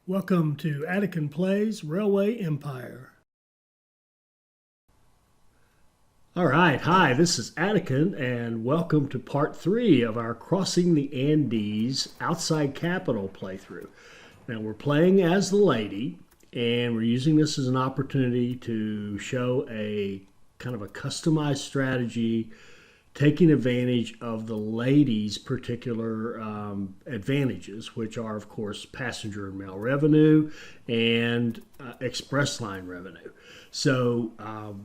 Welcome to Attican Plays Railway Empire. All right, hi, this is Attican, and welcome to part 3 of our Crossing the Andes Outside Capital playthrough. Now, we're playing as the lady, and we're using this as an opportunity to show a kind of a customized strategy taking advantage of the lady's particular advantages, which are, of course, passenger and mail revenue and express line revenue. So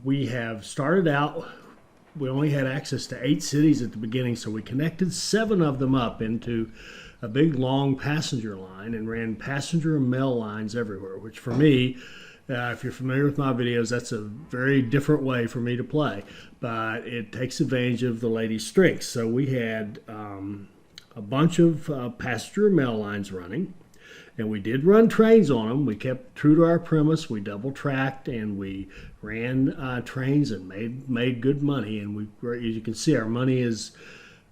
we have started out, we only had access to 8 cities at the beginning, so we connected 7 of them up into a big long passenger line and ran passenger and mail lines everywhere, which for me, if you're familiar with my videos, that's a very different way for me to play, but it takes advantage of the lady's strengths. So we had a bunch of passenger and mail lines running, and we did run trains on them. We kept true to our premise. We double tracked and we ran trains and made good money. And as you can see, our money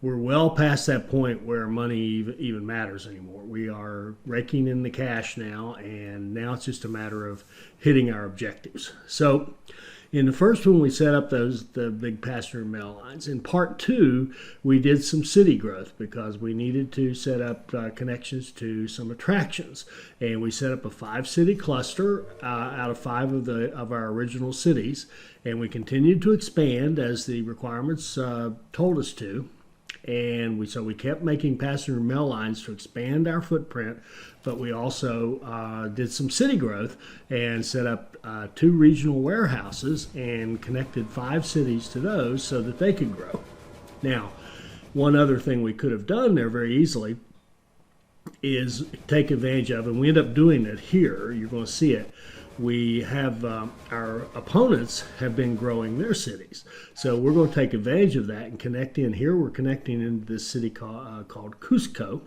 we're well past that point where money even matters anymore. We are raking in the cash now, and now it's just a matter of hitting our objectives. So in the first one, we set up the big passenger mail lines. In part 2, we did some city growth because we needed to set up connections to some attractions. And we set up a 5-city cluster out of 5 of our original cities. And we continued to expand as the requirements told us to. And so we kept making passenger mail lines to expand our footprint, but we also did some city growth and set up 2 regional warehouses and connected 5 cities to those so that they could grow. Now, one other thing we could have done there very easily is take advantage of, and we end up doing it here, you're going to see it. We have our opponents have been growing their cities. So we're going to take advantage of that and connect in here. We're connecting into this city called Cusco,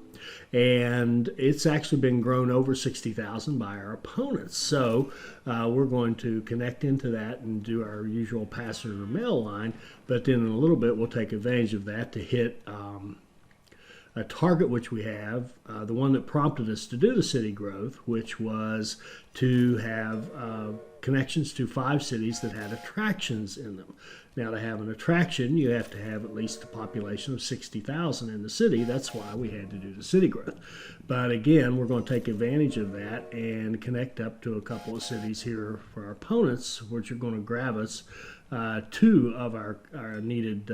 and it's actually been grown over 60,000 by our opponents. So we're going to connect into that and do our usual passenger mail line, but then in a little bit we'll take advantage of that to hit a target which we have, the one that prompted us to do the city growth, which was to have connections to 5 cities that had attractions in them. Now, to have an attraction, you have to have at least a population of 60,000 in the city. That's why we had to do the city growth. But again, we're going to take advantage of that and connect up to a couple of cities here for our opponents, which are going to grab us 2 of our needed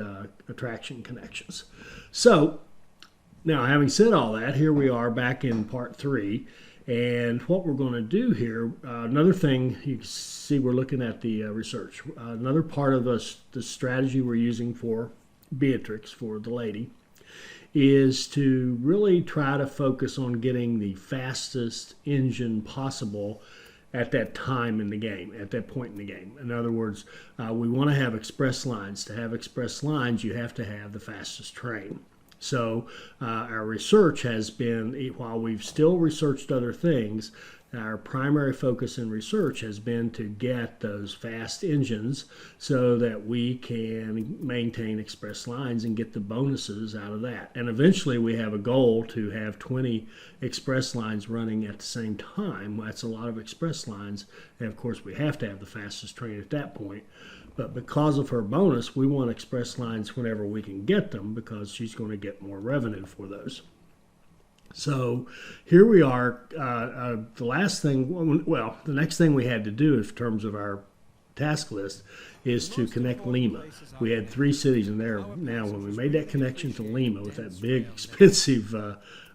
attraction connections. So, now, having said all that, here we are back in part 3, and what we're going to do here, another thing, you can see we're looking at the research. Another part of the strategy we're using for Beatrix, for the lady, is to really try to focus on getting the fastest engine possible at that time in the game, at that point in the game. In other words, we want to have express lines. To have express lines, you have to have the fastest train. So our research has been, while we've still researched other things, our primary focus in research has been to get those fast engines so that we can maintain express lines and get the bonuses out of that. And eventually we have a goal to have 20 express lines running at the same time. That's a lot of express lines. And of course we have to have the fastest train at that point. But because of her bonus, we want express lines whenever we can get them because she's going to get more revenue for those. So here we are. The next thing we had to do in terms of our task list is to connect Lima. We had 3 cities in there. Now, when we made that connection to Lima with that big, expensive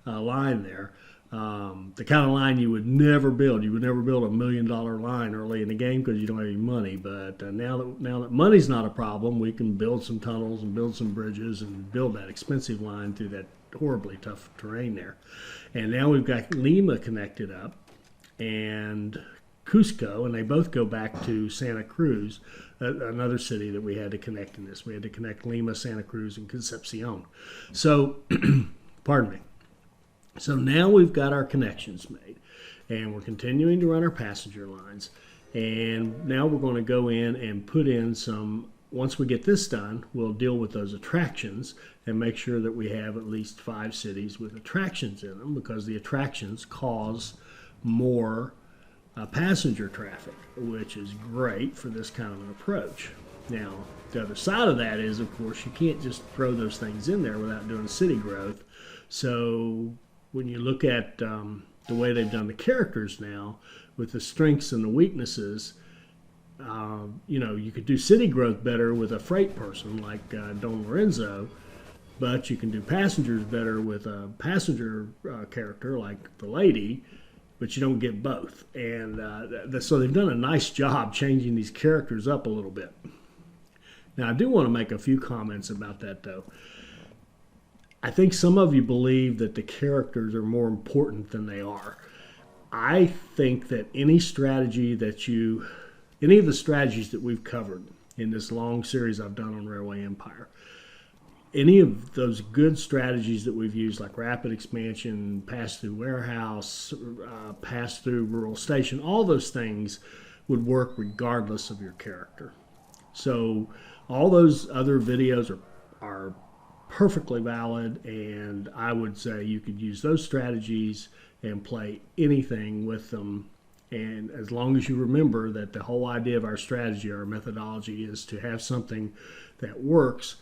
line there, the kind of line you would never build. You would never build $1 million line early in the game because you don't have any money. But now that money's not a problem, we can build some tunnels and build some bridges and build that expensive line through that horribly tough terrain there. And now we've got Lima connected up and Cusco, and they both go back to Santa Cruz, another city that we had to connect in this. We had to connect Lima, Santa Cruz, and Concepcion. So, pardon me. So now we've got our connections made, and we're continuing to run our passenger lines. And now we're going to go in and put in some, once we get this done, we'll deal with those attractions and make sure that we have at least 5 cities with attractions in them, because the attractions cause more passenger traffic, which is great for this kind of an approach. Now, the other side of that is, of course, you can't just throw those things in there without doing city growth. So when you look at the way they've done the characters now, with the strengths and the weaknesses, you could do city growth better with a freight person like Don Lorenzo, but you can do passengers better with a passenger character like the lady, but you don't get both. And so they've done a nice job changing these characters up a little bit. Now, I do want to make a few comments about that, though. I think some of you believe that the characters are more important than they are. I think that any of the strategies that we've covered in this long series I've done on Railway Empire, any of those good strategies that we've used, like rapid expansion, pass-through warehouse, pass-through rural station, all those things would work regardless of your character. So all those other videos are perfectly valid, and I would say you could use those strategies and play anything with them. And as long as you remember that the whole idea of our strategy, our methodology, is to have something that works,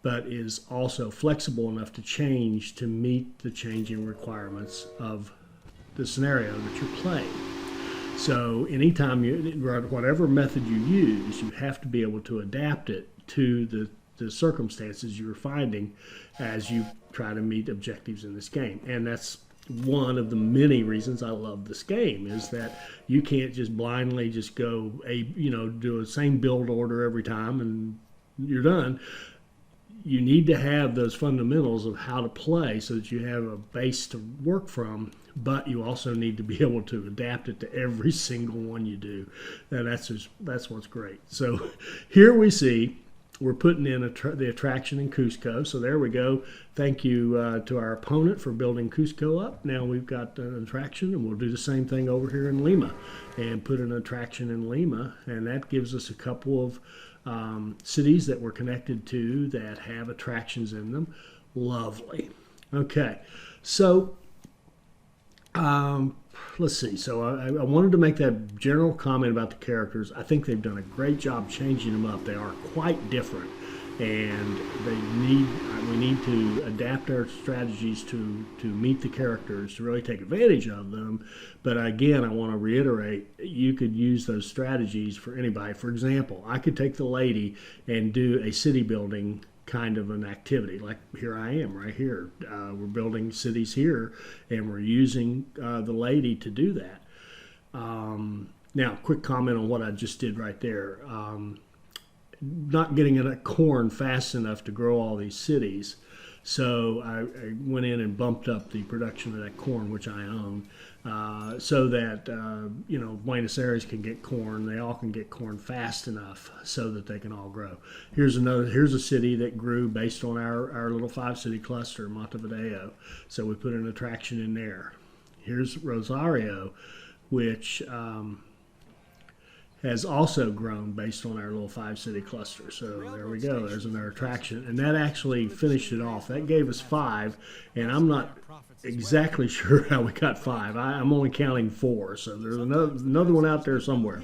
but is also flexible enough to change to meet the changing requirements of the scenario that you're playing. So anytime whatever method you use, you have to be able to adapt it to the circumstances you're finding as you try to meet objectives in this game. And that's one of the many reasons I love this game, is that you can't just blindly just go do a same build order every time and you're done. You need to have those fundamentals of how to play so that you have a base to work from, but you also need to be able to adapt it to every single one you do. And that's what's great. So here we see we're putting in the attraction in Cusco. So there we go. Thank you to our opponent for building Cusco up. Now we've got an attraction, and we'll do the same thing over here in Lima and put an attraction in Lima. And that gives us a couple of cities that we're connected to that have attractions in them. Lovely. Okay, so let's see. So I wanted to make that general comment about the characters. I think they've done a great job changing them up. They are quite different, and we need to adapt our strategies to meet the characters, to really take advantage of them. But again, I want to reiterate, you could use those strategies for anybody. For example, I could take the lady and do a city building kind of an activity. Like here I am right here. We're building cities here, and we're using the lady to do that. Now, quick comment on what I just did right there. Not getting enough corn fast enough to grow all these cities. So I went in and bumped up the production of that corn, which I own, so that Buenos Aires can get corn. They all can get corn fast enough so that they can all grow. Here's a city that grew based on our little 5-city cluster, Montevideo. So we put an attraction in there. Here's Rosario, which has also grown based on our little 5-city cluster. So there we go. There's another attraction. And that actually finished it off. That gave us 5, and I'm not exactly sure how we got 5. I'm only counting 4, so there's another one out there somewhere.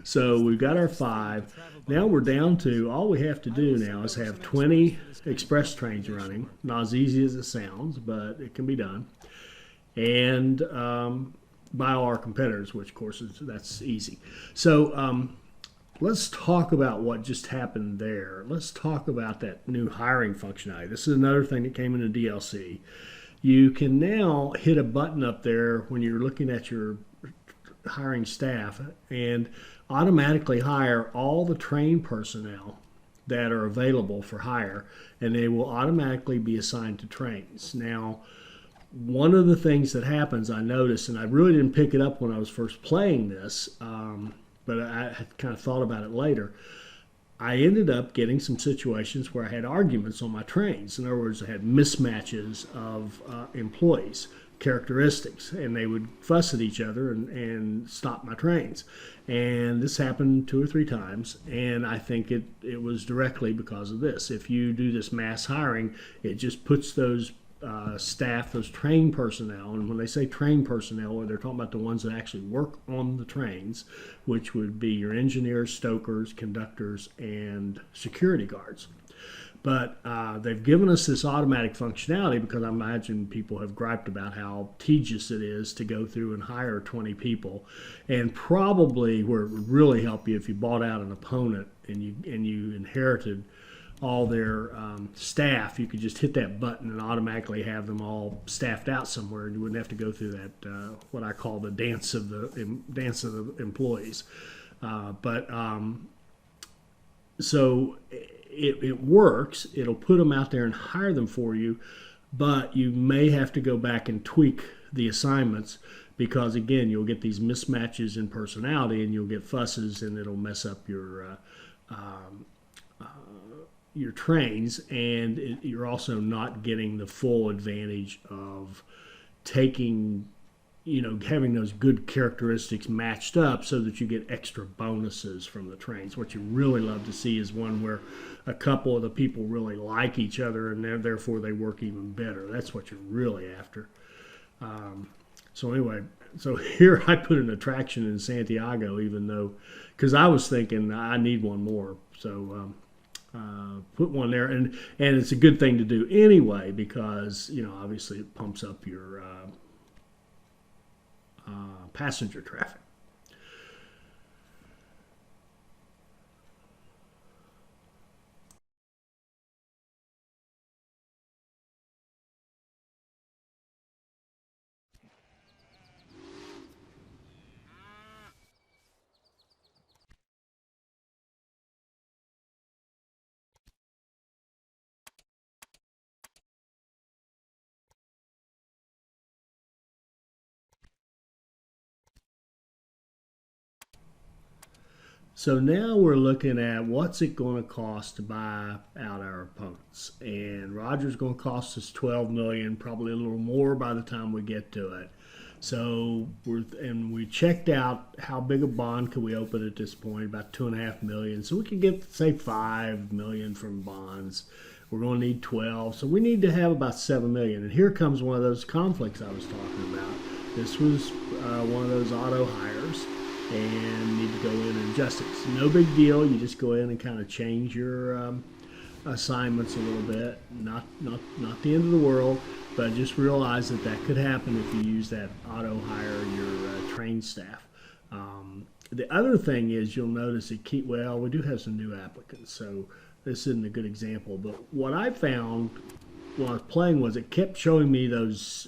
So we've got our 5. Now we're down to, all we have to do now is have 20 express trains running. Not as easy as it sounds, but it can be done. And by all our competitors, which of course that's easy. So let's talk about what just happened there. Let's talk about that new hiring functionality. This is another thing that came into DLC. You can now hit a button up there when you're looking at your hiring staff and automatically hire all the trained personnel that are available for hire, and they will automatically be assigned to trains. Now, one of the things that happens, I noticed, and I really didn't pick it up when I was first playing this, but I had kind of thought about it later. I ended up getting some situations where I had arguments on my trains. In other words, I had mismatches of employees, characteristics, and they would fuss at each other and stop my trains. And this happened 2 or 3 times, and I think it was directly because of this. If you do this mass hiring, it just puts those staff, those trained personnel. And when they say trained personnel, they're talking about the ones that actually work on the trains, which would be your engineers, stokers, conductors, and security guards. But they've given us this automatic functionality because I imagine people have griped about how tedious it is to go through and hire 20 people. And probably where it would really help you if you bought out an opponent and you inherited all their staff, you could just hit that button and automatically have them all staffed out somewhere, and you wouldn't have to go through that what I call the dance of the employees. So it works. It'll put them out there and hire them for you, but you may have to go back and tweak the assignments because, again, you'll get these mismatches in personality and you'll get fusses and it'll mess up your trains, and you're also not getting the full advantage of taking, having those good characteristics matched up so that you get extra bonuses from the trains. What you really love to see is one where a couple of the people really like each other and therefore they work even better. That's what you're really after. So anyway, so here I put an attraction in Santiago, even though, because I was thinking I need one more. So put one there, and it's a good thing to do anyway because obviously it pumps up your passenger traffic. So now we're looking at what's it going to cost to buy out our opponents, and Roger's going to cost us 12 million, probably a little more by the time we get to it. So we checked out how big a bond could we open at this point, about 2.5 million. So we could get say 5 million from bonds. We're going to need 12, so we need to have about 7 million. And here comes one of those conflicts I was talking about. This was one of those auto hires, and need to go in and adjust it. It's no big deal. You just go in and kind of change your assignments a little bit. Not the end of the world, but just realize that could happen if you use that auto hire your train staff. The other thing is you'll notice we do have some new applicants, so this isn't a good example. But what I found when I was playing was it kept showing me those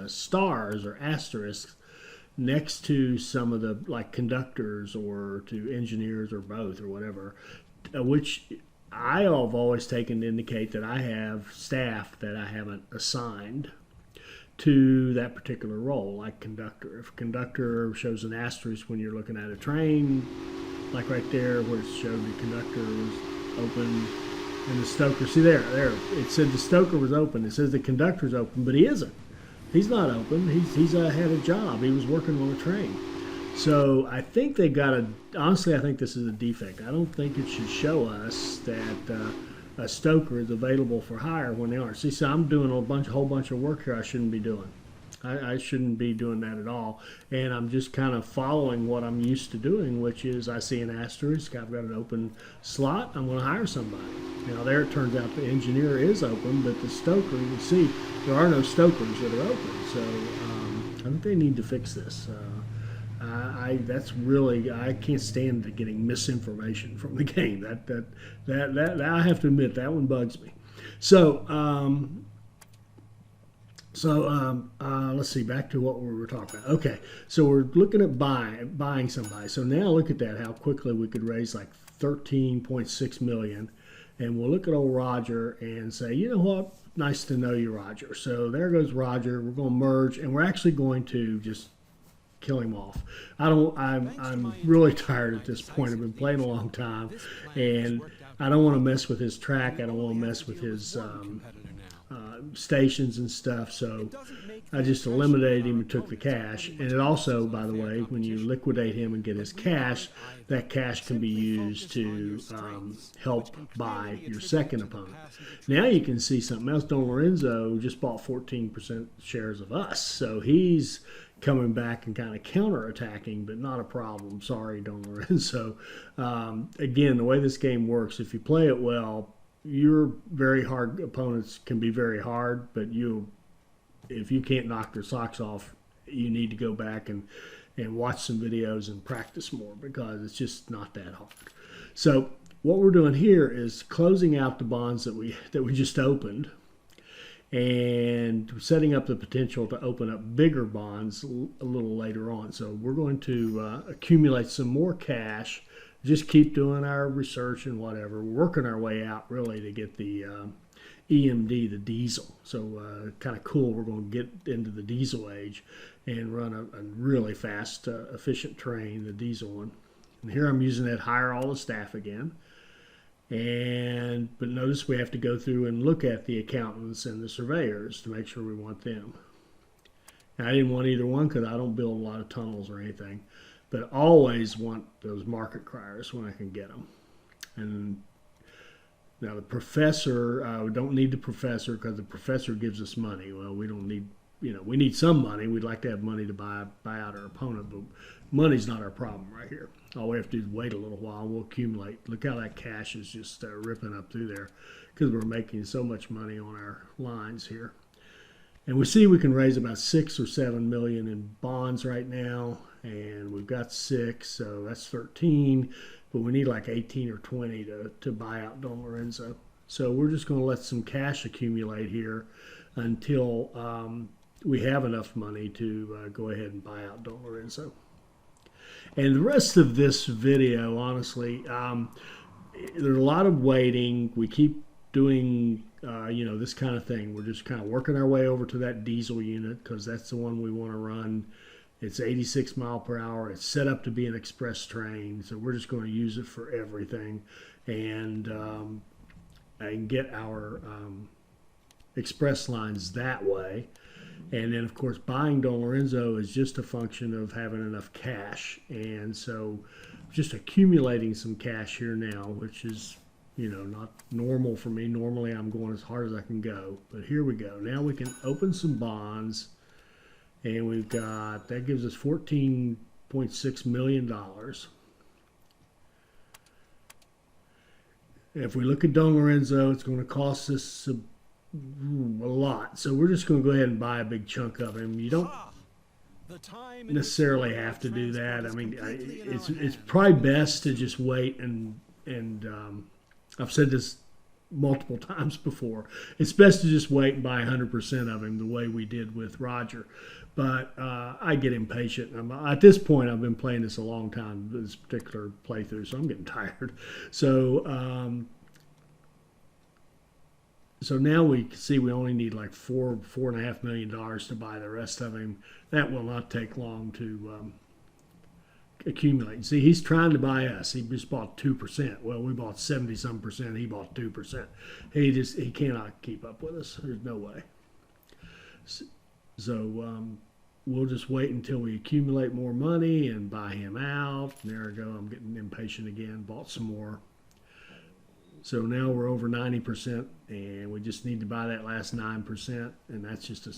stars or asterisks next to some of the conductors or to engineers or both or whatever, which I have always taken to indicate that I have staff that I haven't assigned to that particular role, like conductor. If conductor shows an asterisk when you're looking at a train, like right there where it showed the conductor was open and the stoker, see there, it said the stoker was open. It says the conductor's open, but he isn't. He's not open. He's had a job. He was working on a train. So I think they got honestly, I think this is a defect. I don't think it should show us that a stoker is available for hire when they aren't. See, so I'm doing a whole bunch of work here I shouldn't be doing. I shouldn't be doing that at all. And I'm just kind of following what I'm used to doing, which is I see an asterisk, I've got an open slot, I'm going to hire somebody. Now there it turns out the engineer is open, but the stoker, you see, there are no stokers that are open. So I think they need to fix this. I can't stand getting misinformation from the game. That I have to admit, that one bugs me. So let's see, back to what we were talking about. Okay, so we're looking at buying somebody. So now look at that, how quickly we could raise like 13.6 million. And we'll look at old Roger and say, you know what, nice to know you, Roger. So there goes Roger. We're going to merge, and we're actually going to just kill him off. I'm really tired at this point. I've been playing a long time, and I don't want to mess with his track. I don't want to mess with his stations and stuff. So I just eliminated him and took the cash. And it also, by the way, when you liquidate him and get his cash, that cash can be used to help buy your second opponent. Now you can see something else. Don Lorenzo just bought 14% shares of us. So he's coming back and kind of counterattacking, but not a problem. Sorry, Don Lorenzo. Again, the way this game works, if you play it well, your very hard opponents can be very hard, but if you can't knock their socks off, you need to go back and watch some videos and practice more, because it's just not that hard. So what we're doing here is closing out the bonds that we just opened, and setting up the potential to open up bigger bonds a little later on. So we're going to accumulate some more cash, just keep doing our research and whatever, working our way out really to get the EMD, the diesel. So kind of cool, we're going to get into the diesel age and run a really fast, efficient train, the diesel one. And here I'm using that hire all the staff again. But notice we have to go through and look at the accountants and the surveyors to make sure we want them. Now, I didn't want either one because I don't build a lot of tunnels or anything, but I always want those market criers when I can get them. And now the professor, we don't need the professor because the professor gives us money. Well, we don't need, we need some money. We'd like to have money to buy out our opponent, but money's not our problem right here. All we have to do is wait a little while and we'll accumulate. Look how that cash is just ripping up through there because we're making so much money on our lines here. And we see we can raise about 6 or 7 million in bonds right now, and we've got 6, so that's 13, but we need like 18 or 20 to buy out Don Lorenzo. So we're just going to let some cash accumulate here until we have enough money to go ahead and buy out Don Lorenzo. And the rest of this video, honestly, there's a lot of waiting. We keep doing, this kind of thing. We're just kind of working our way over to that diesel unit because that's the one we want to run. It's 86 mile per hour. It's set up to be an express train, so we're just going to use it for everything and get our express lines that way. And then, of course, buying Don Lorenzo is just a function of having enough cash. And so just accumulating some cash here now, which is, not normal for me. Normally, I'm going as hard as I can go. But here we go. Now we can open some bonds. And we've got, that gives us $14.6 million. If we look at Don Lorenzo, it's going to cost us a lot. So we're just going to go ahead and buy a big chunk of him. You don't necessarily have to do that. I mean, it's probably best to just wait and I've said this multiple times before. It's best to just wait and buy 100% of him the way we did with Roger. But I get impatient. At this point, I've been playing this a long time, this particular playthrough, so I'm getting tired. So now we see we only need like $4.5 million to buy the rest of him. That will not take long to accumulate. See, he's trying to buy us. He just bought 2%. Well, we bought 70-some percent. He bought 2%. He cannot keep up with us. There's no way. So we'll just wait until we accumulate more money and buy him out. There we go. I'm getting impatient again. Bought some more. So now we're over 90%, and we just need to buy that last 9%, and that's just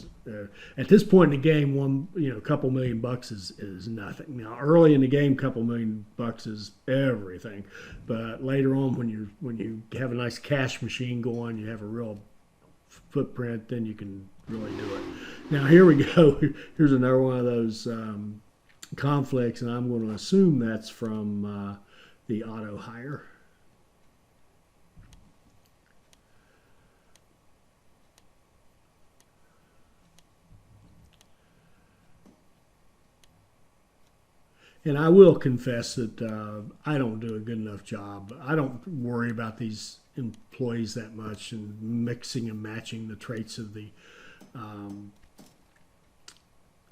at this point in the game, a couple $1 million is nothing. Now, early in the game, a couple $1 million is everything, but later on, when you have a nice cash machine going, you have a real footprint, then you can really do it. Now, here we go. Here's another one of those conflicts, and I'm going to assume that's from the auto hire. And I will confess that I don't do a good enough job. I don't worry about these employees that much and mixing and matching the traits of the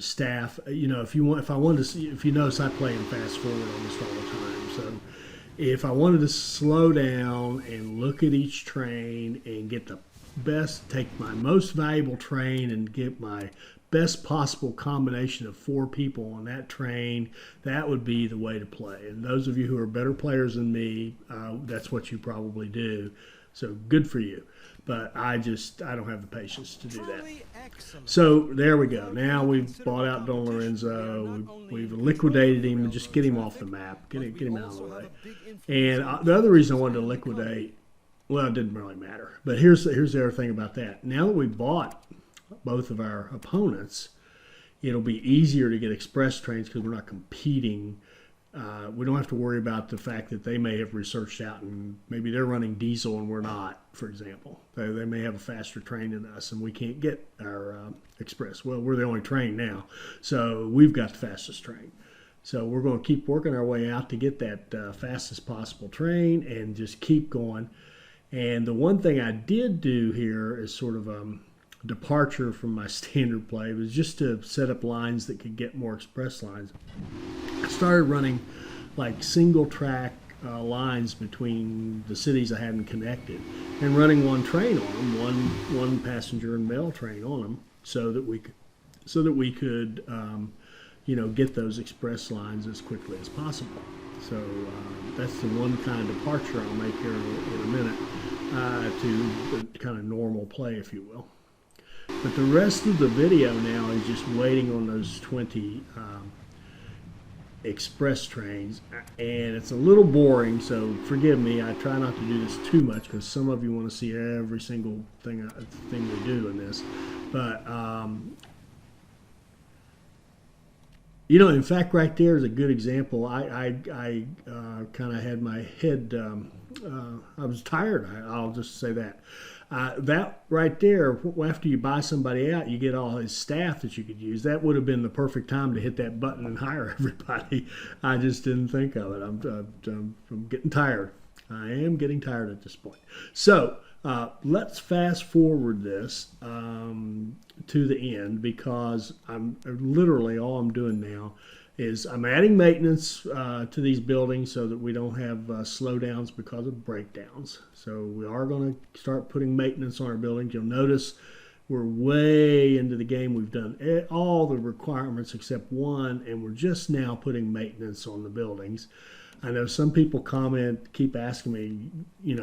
staff. If you notice, I play in fast forward almost all the time. So if I wanted to slow down and look at each train and get the take my most valuable train and get my best possible combination of 4 people on that train. That would be the way to play. And those of you who are better players than me, that's what you probably do. So good for you. But I don't have the patience to do that. So there we go. Now we've bought out Don Lorenzo. We've liquidated him and just get him off the map. Get him out of the way. And the other reason I wanted to liquidate, well, it didn't really matter. But here's the other thing about that. Now that we bought both of our opponents, it'll be easier to get express trains because we're not competing. We don't have to worry about the fact that they may have researched out and maybe they're running diesel and we're not, for example. They may have a faster train than us and we can't get our express. Well, we're the only train now, so we've got the fastest train. So we're going to keep working our way out to get that fastest possible train and just keep going. And the one thing I did do here is sort of departure from my standard play was just to set up lines that could get more express lines. I started running like single track lines between the cities I hadn't connected and running one train on them, one passenger and mail train on them, so that we could get those express lines as quickly as possible. So that's the one kind of departure I'll make here in a minute to the kind of normal play, if you will. But the rest of the video now is just waiting on those 20 express trains, and it's a little boring, so forgive me. I try not to do this too much because some of you want to see every single thing we do in this. But in fact, right there is a good example. I kind of had my head. I was tired. I'll just say that. That right there, after you buy somebody out, you get all his staff that you could use. That would have been the perfect time to hit that button and hire everybody. I just didn't think of it. I'm getting tired. I am getting tired at this point. So let's fast forward this to the end, because I'm literally all I'm doing now is I'm adding maintenance to these buildings so that we don't have slowdowns because of breakdowns. So we are going to start putting maintenance on our buildings. You'll notice we're way into the game. We've done all the requirements except one, and we're just now putting maintenance on the buildings. I know some people keep asking me,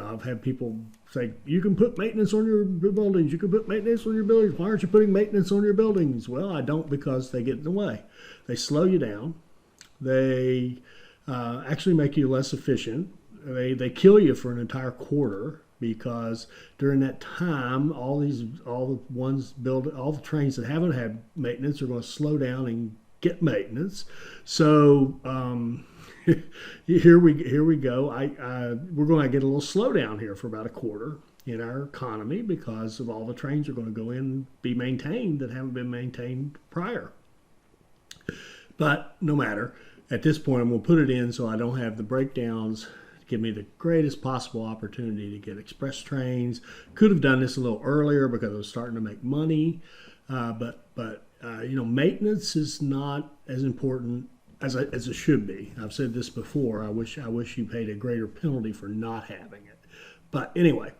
I've had people say, you can put maintenance on your buildings. You can put maintenance on your buildings. Why aren't you putting maintenance on your buildings? Well, I don't, because they get in the way. They slow you down. They actually make you less efficient. They kill you for an entire quarter, because during that time, all the trains that haven't had maintenance are going to slow down and get maintenance. So here we go. We're going to get a little slowdown here for about a quarter in our economy because of all the trains are going to go in and be maintained that haven't been maintained prior. But no matter, at this point I'm going to put it in so I don't have the breakdowns. Give me the greatest possible opportunity to get express trains. Could have done this a little earlier because I was starting to make money, but maintenance is not as important as it should be. I've said this before. I wish you paid a greater penalty for not having it. But anyway,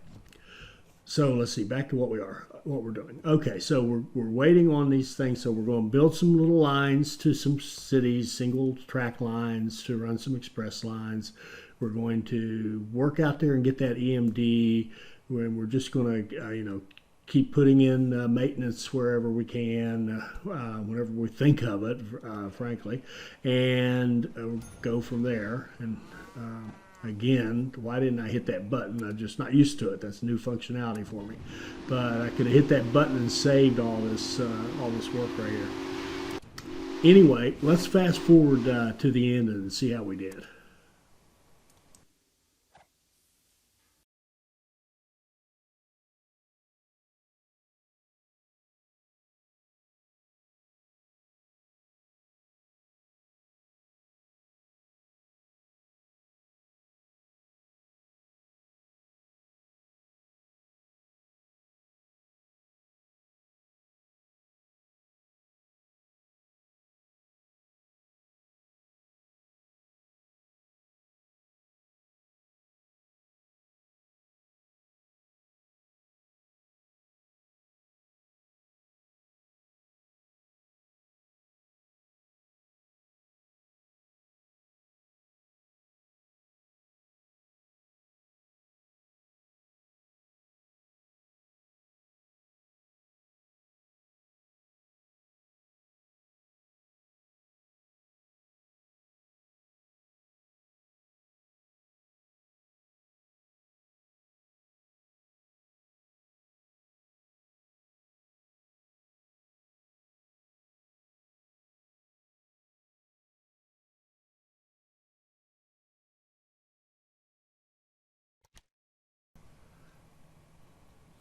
so let's see. Back to what we're doing. Okay, so we're waiting on these things. So we're going to build some little lines to some cities, single track lines to run some express lines. We're going to work out there and get that EMD. When we're just going to keep putting in maintenance wherever we can, whenever we think of it, frankly, and go from there. And again, why didn't I hit that button? I'm just not used to it. That's new functionality for me. But I could have hit that button and saved all this work right here. Anyway, let's fast forward to the end and see how we did.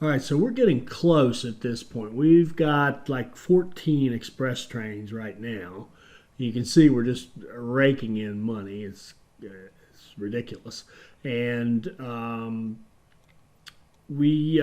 All right, so we're getting close at this point. We've got like 14 express trains right now. You can see we're just raking in money. It's ridiculous. And we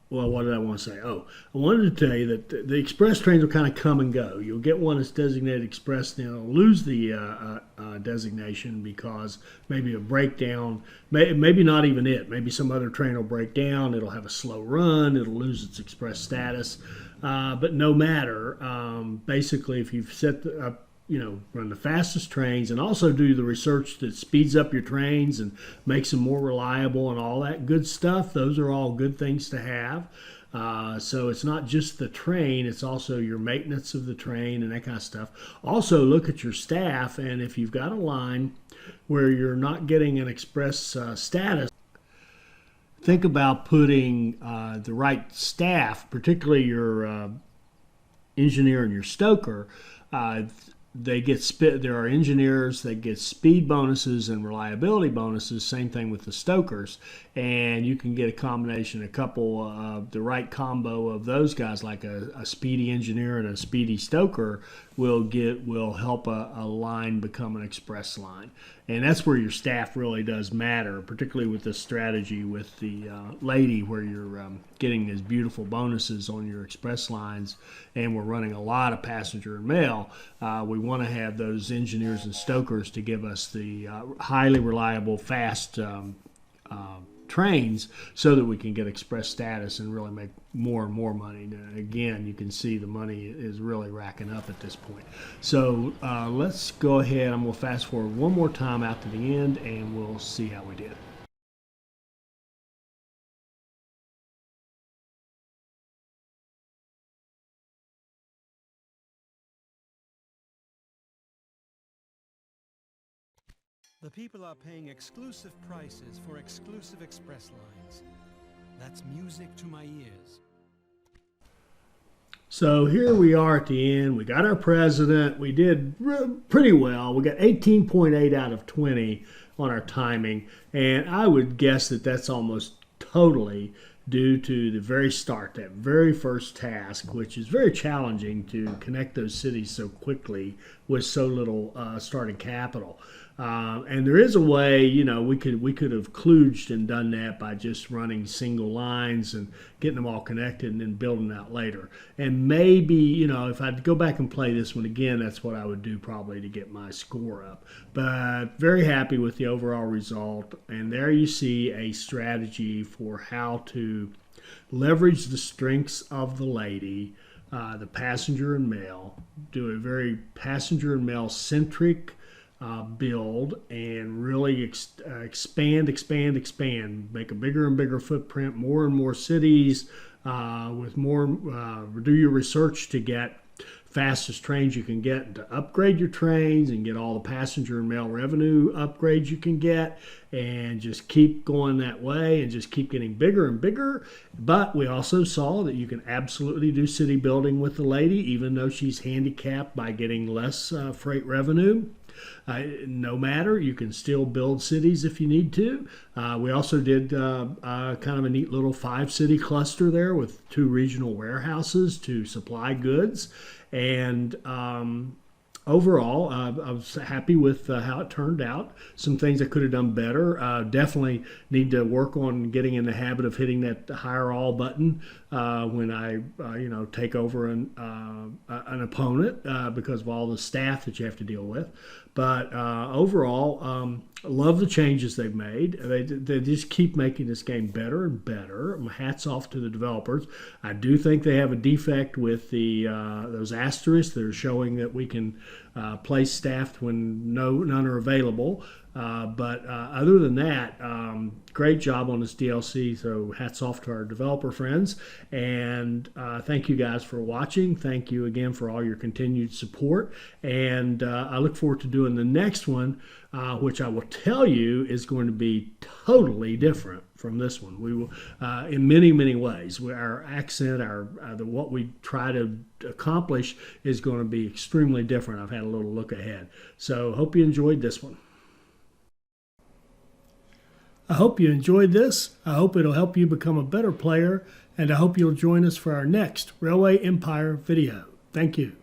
well, what did I want to say? Oh, I wanted to tell you that the express trains will kind of come and go. You'll get one that's designated express, then it'll lose the designation because maybe a breakdown, maybe not even it. Maybe some other train will break down. It'll have a slow run. It'll lose its express status. But no matter, basically, if you've set up, run the fastest trains and also do the research that speeds up your trains and makes them more reliable and all that good stuff. Those are all good things to have. So it's not just the train, it's also your maintenance of the train and that kind of stuff. Also look at your staff, and if you've got a line where you're not getting an express status, think about putting the right staff, particularly your engineer and your stoker. There are engineers that get speed bonuses and reliability bonuses. Same thing with the stokers, and you can get a combination, the right combo of those guys, like a speedy engineer and a speedy stoker will help a line become an express line. And that's where your staff really does matter, particularly with this strategy with the lady, where you're getting these beautiful bonuses on your express lines, and we're running a lot of passenger and mail. We want to have those engineers and stokers to give us the highly reliable, fast trains, so that we can get express status and really make more and more money. And again, you can see the money is really racking up at this point. So let's go ahead. I'm going to fast forward one more time out to the end, and we'll see how we did. The people are paying exclusive prices for exclusive express lines. That's music to my ears. So here we are at the end. We got our president. We did pretty well. We got 18.8 out of 20 on our timing. And I would guess that that's almost totally due to the very start, that very first task, which is very challenging to connect those cities so quickly with so little starting capital. And there is a way, we could have kludged and done that by just running single lines and getting them all connected and then building out later. And maybe, if I'd go back and play this one again, that's what I would do probably to get my score up. But very happy with the overall result. And there you see a strategy for how to leverage the strengths of the lady, the passenger and mail, do a very passenger and mail centric build, and really expand, make a bigger and bigger footprint, more and more cities, with more, do your research to get fastest trains you can get, to upgrade your trains and get all the passenger and mail revenue upgrades you can get, and just keep going that way and just keep getting bigger and bigger. But we also saw that you can absolutely do city building with the lady, even though she's handicapped by getting less freight revenue. No matter, you can still build cities if you need to. We also did kind of a neat little 5-city cluster there with 2 regional warehouses to supply goods. And overall, I was happy with how it turned out. Some things I could have done better. Definitely need to work on getting in the habit of hitting that hire all button when I, take over an opponent because of all the staff that you have to deal with. But overall, love the changes they've made. They just keep making this game better and better. Hats off to the developers. I do think they have a defect with the those asterisks that are showing that we can place staffed when none are available. But other than that, great job on this DLC. So hats off to our developer friends. And thank you guys for watching. Thank you again for all your continued support. And I look forward to doing the next one, which I will tell you is going to be totally different from this one. We will, in many, many ways, our accent, what we try to accomplish is going to be extremely different. I've had a little look ahead. So hope you enjoyed this one. I hope you enjoyed this. I hope it'll help you become a better player, and I hope you'll join us for our next Railway Empire video. Thank you.